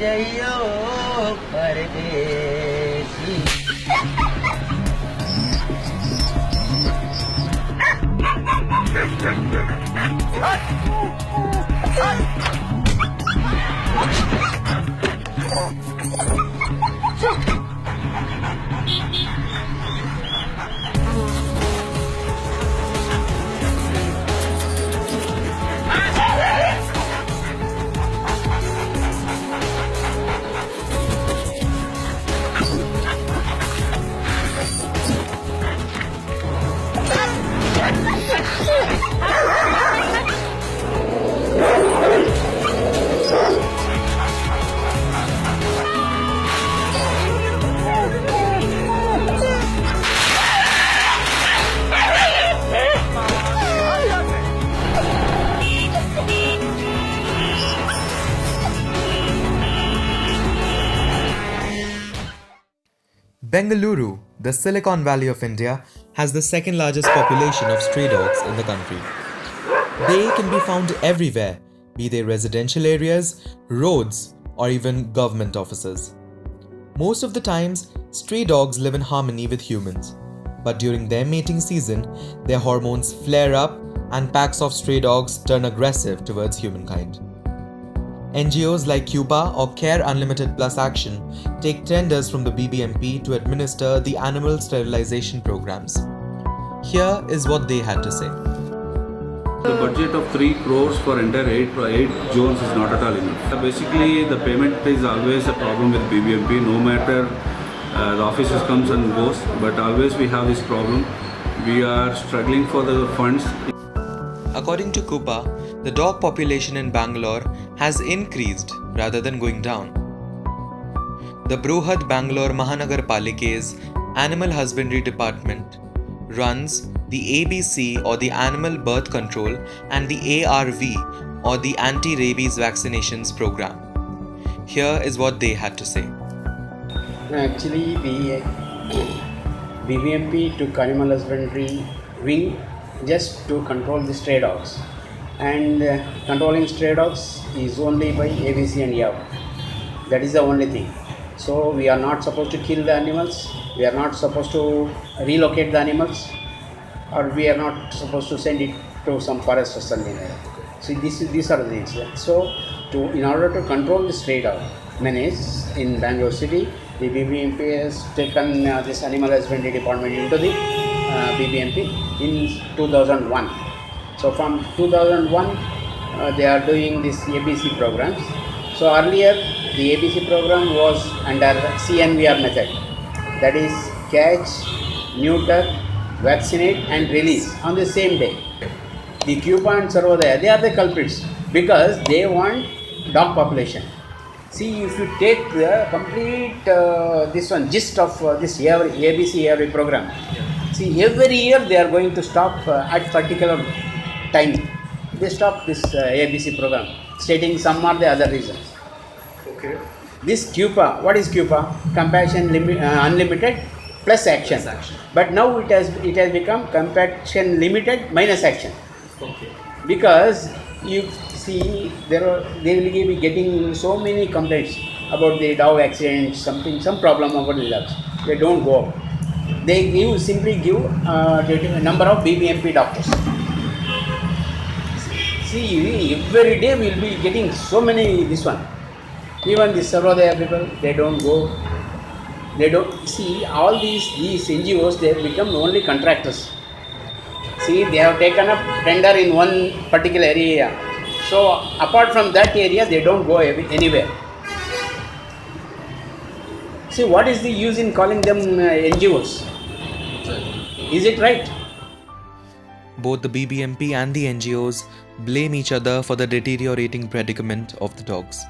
जइयो परदेसी। Bengaluru, the Silicon Valley of India, has the second largest population of stray dogs in the country. They can be found everywhere, be they residential areas, roads, or even government offices. Most of the times, stray dogs live in harmony with humans, but during their mating season, their hormones flare up and packs of stray dogs turn aggressive towards humankind. NGOs like Cuba or Care Unlimited Plus Action take tenders from the BBMP to administer the animal sterilization programs. Here is what they had to say. The budget of 3 crores for entire 8 zones is not at all enough. Basically, the payment is always a problem with BBMP, no matter the officers comes and goes, but always we have this problem. We are struggling for the funds. According to Cuba, the dog population in Bangalore has increased rather than going down. The Bruhad Bangalore Mahanagar Palike's Animal Husbandry Department runs the ABC or the Animal Birth Control and the ARV or the Anti-Rabies Vaccinations Program. Here is what they had to say. Actually, the BBMP took Animal Husbandry wing just to control the stray dogs, and controlling stray dogs is only by ABC and YAV. That is the only thing. So we are not supposed to kill the animals, we are not supposed to relocate the animals, or we are not supposed to send it to some forest or something like that. So these are the things. So in order to control the stray dog menace in Bangalore city, the BBMP has taken this animal husbandry department into the BBMP in 2001. So from 2001 they are doing this ABC programs. So earlier the ABC program was under CNVR method, that is catch, neuter, vaccinate and release on the same day. The Cuba and Sarvodaya, they are the culprits because they want dog population. See, if you take the complete gist of this ABC every program, see, every year they are going to stop at particular time. They stop this ABC program, stating some are the other reasons. Okay. This Cuba, what is Cuba? Compassion unlimited plus action. But now it has become compassion limited minus action. Okay. Because you see, they will be getting so many complaints about the dog accident, some problem about the dogs. They don't go. They simply give a number of BBMP doctors. See, every day we will be getting so many this one. Even the Sarvodaya people, they don't go. They don't see all these NGOs. They have become only contractors. See, they have taken up tender in one particular area. So apart from that area, they don't go anywhere. See, what is the use in calling them NGOs? Is it right? Both the BBMP and the NGOs blame each other for the deteriorating predicament of the dogs.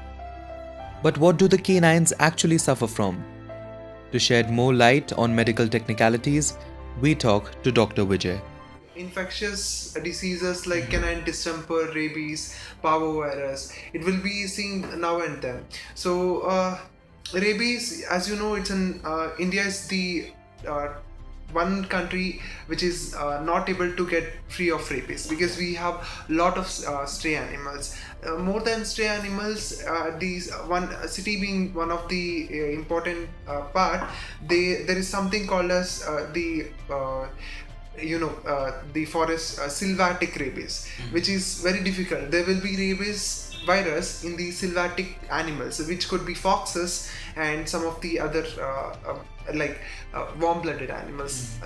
But what do the canines actually suffer from? To shed more light on medical technicalities, we talk to Dr. Vijay. Infectious diseases like canine distemper, rabies, parvovirus, it will be seen now and then. So rabies, as you know, it's India is the one country which is not able to get free of rabies, because we have lot of stray animals. More than stray animals, these one city being one of the important part, there is something called as the forest sylvatic rabies, which is very difficult. There will be rabies virus in the sylvatic animals, which could be foxes and some of the other warm-blooded animals.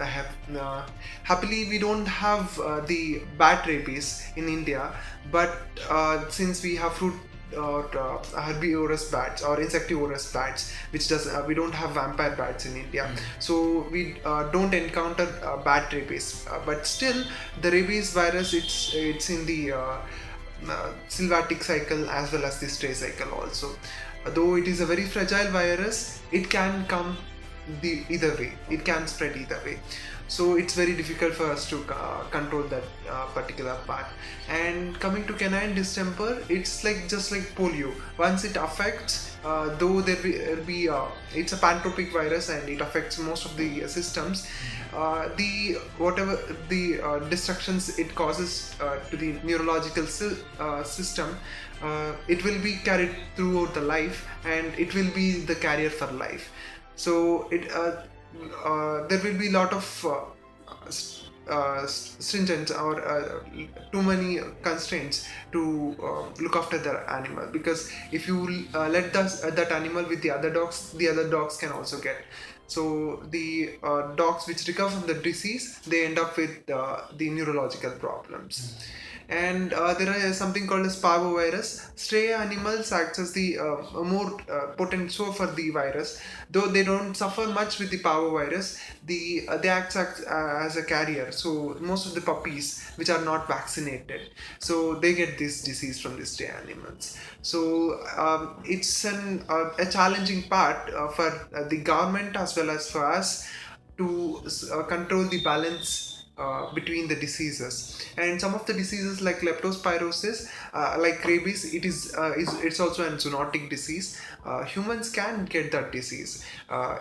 Happily, we don't have the bat rabies in India, but since we have fruit herbivorous bats or insectivorous bats, which does we don't have vampire bats in India, so we don't encounter bat rabies. But still, the rabies virus, it's in the sylvatic cycle as well as the stray cycle also. Though it is a very fragile virus, it can come either way. It can spread either way. So it's very difficult for us to control that particular part. And coming to canine distemper, it's just like polio. Once it affects, though there will be it's a pantropic virus and it affects most of the systems, the destructions it causes to the neurological system, it will be carried throughout the life, and it will be the carrier for life. So there will be a lot of stringent or too many constraints to look after the animal, because if you let that animal with the other dogs can also get. So the dogs which recover from the disease, they end up with the neurological problems. And there is something called as parvovirus. Stray animals act as the more potent source for the virus. Though they don't suffer much with the parvovirus, they act as a carrier. So most of the puppies which are not vaccinated, so they get this disease from the stray animals. So it's a challenging part for the government as well as for us to control the balance between the diseases. And some of the diseases like leptospirosis, like rabies, it's also a zoonotic disease. Humans can get that disease.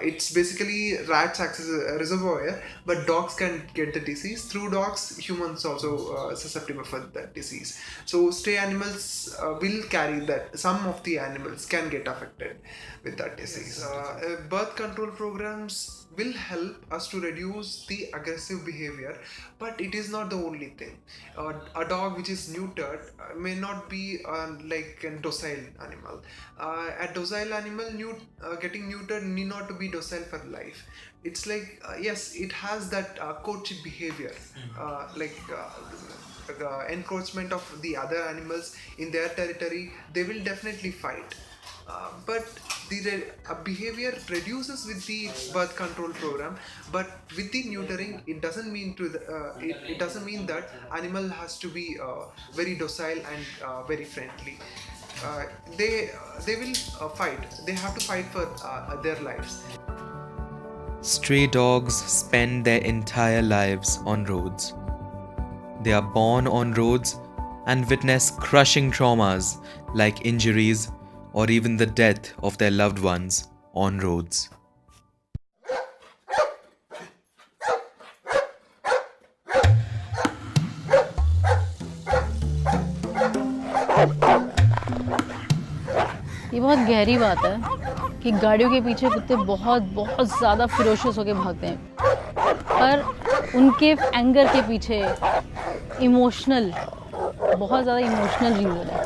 It's basically rats acts as a reservoir, but dogs can get the disease. Through dogs, humans also susceptible for that disease. So stray animals will carry that. Some of the animals can get affected with that disease. Birth control programs will help us to reduce the aggressive behavior, but it is not the only thing. A dog which is neutered may not be like a docile animal. A docile animal getting neutered need not to be docile for life. It's like yes, it has that courtship behavior, encroachment of the other animals in their territory. They will definitely fight. But the behavior reduces with the birth control program, but with the neutering, it doesn't mean it doesn't mean that animal has to be very docile and very friendly. They will fight. They have to fight for their lives. Stray dogs spend their entire lives on roads. They are born on roads and witness crushing traumas like injuries or even the death of their loved ones on roads. ये बहुत गहरी बात है कि गाड़ियों के पीछे कुत्ते बहुत बहुत ज़्यादा फिरोशियस होकर भागते हैं, पर उनके एंगर के पीछे बहुत ज़्यादा इमोशनल रीज़न है।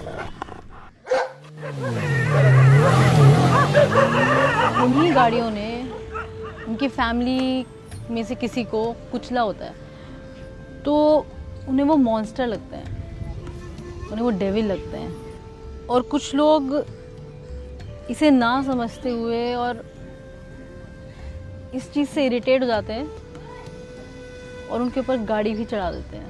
उन्हीं गाड़ियों ने उनकी फैमिली में से किसी को कुचला होता है, तो उन्हें वो मॉन्स्टर लगते हैं, उन्हें वो डेविल लगते हैं। और कुछ लोग इसे ना समझते हुए और इस चीज़ से इरिटेट हो जाते हैं और उनके ऊपर गाड़ी भी चढ़ा देते हैं।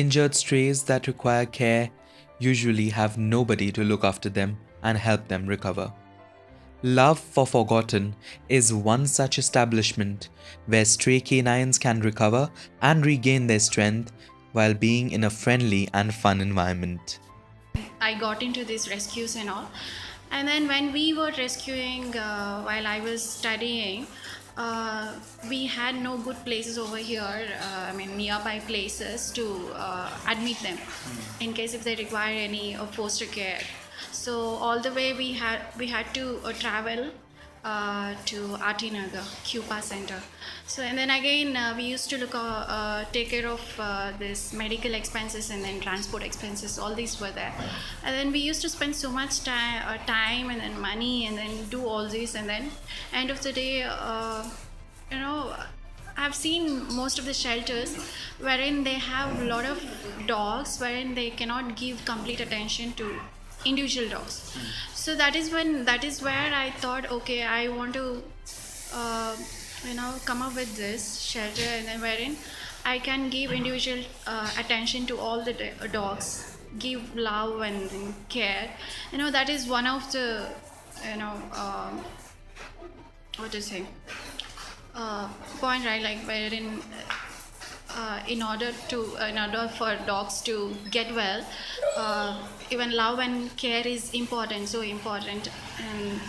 Injured strays that require care usually have nobody to look after them and help them recover. Love for Forgotten is one such establishment where stray canines can recover and regain their strength while being in a friendly and fun environment. I got into these rescues and all. And then when we were rescuing while I was studying, we had no good places over here, nearby places to admit them in case if they require any foster care. So all the way we had to travel to Atinagar, Cupa Center. So and then again we used to take care of this medical expenses and then transport expenses. All these were there, and then we used to spend so much time and then money and then do all this, and then end of the day, I've seen most of the shelters wherein they have a lot of dogs wherein they cannot give complete attention to individual dogs. So that is where I thought, okay, I want to come up with this shelter, and then wherein I can give individual attention to all the dogs, give love and care. That is one of the what to say point, right? Like wherein in order for dogs to get well, even love and care is so important. And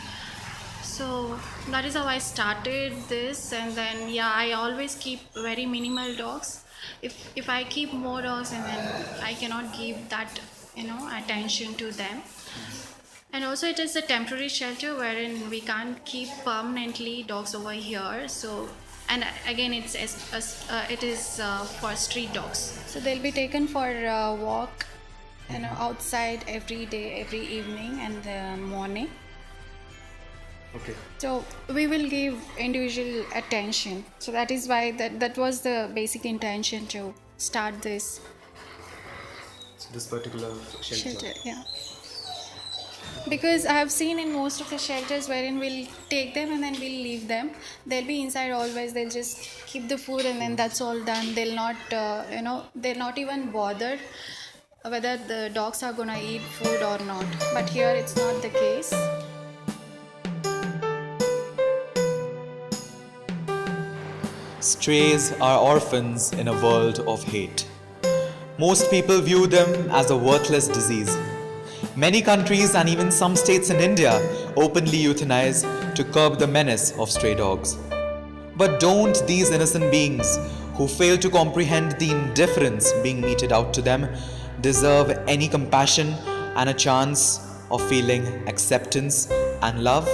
so that is how I started this. And then I always keep very minimal dogs. If I keep more dogs, and then I cannot give that attention to them. And also it is a temporary shelter wherein we can't keep permanently dogs over here. So, and again it is for street dogs. So they'll be taken for a walk outside every day, every evening and the morning. Okay. So we will give individual attention. So that is why that was the basic intention to start this particular shelter. Yeah. Because I have seen in most of the shelters wherein we'll take them and then we'll leave them. They'll be inside always. They'll just keep the food and then that's all done. They'll not, they're not even bothered whether the dogs are gonna eat food or not. But here it's not the case. Strays are orphans in a world of hate. Most people view them as a worthless disease. Many countries and even some states in India openly euthanize to curb the menace of stray dogs. But don't these innocent beings who fail to comprehend the indifference being meted out to them deserve any compassion and a chance of feeling acceptance and love?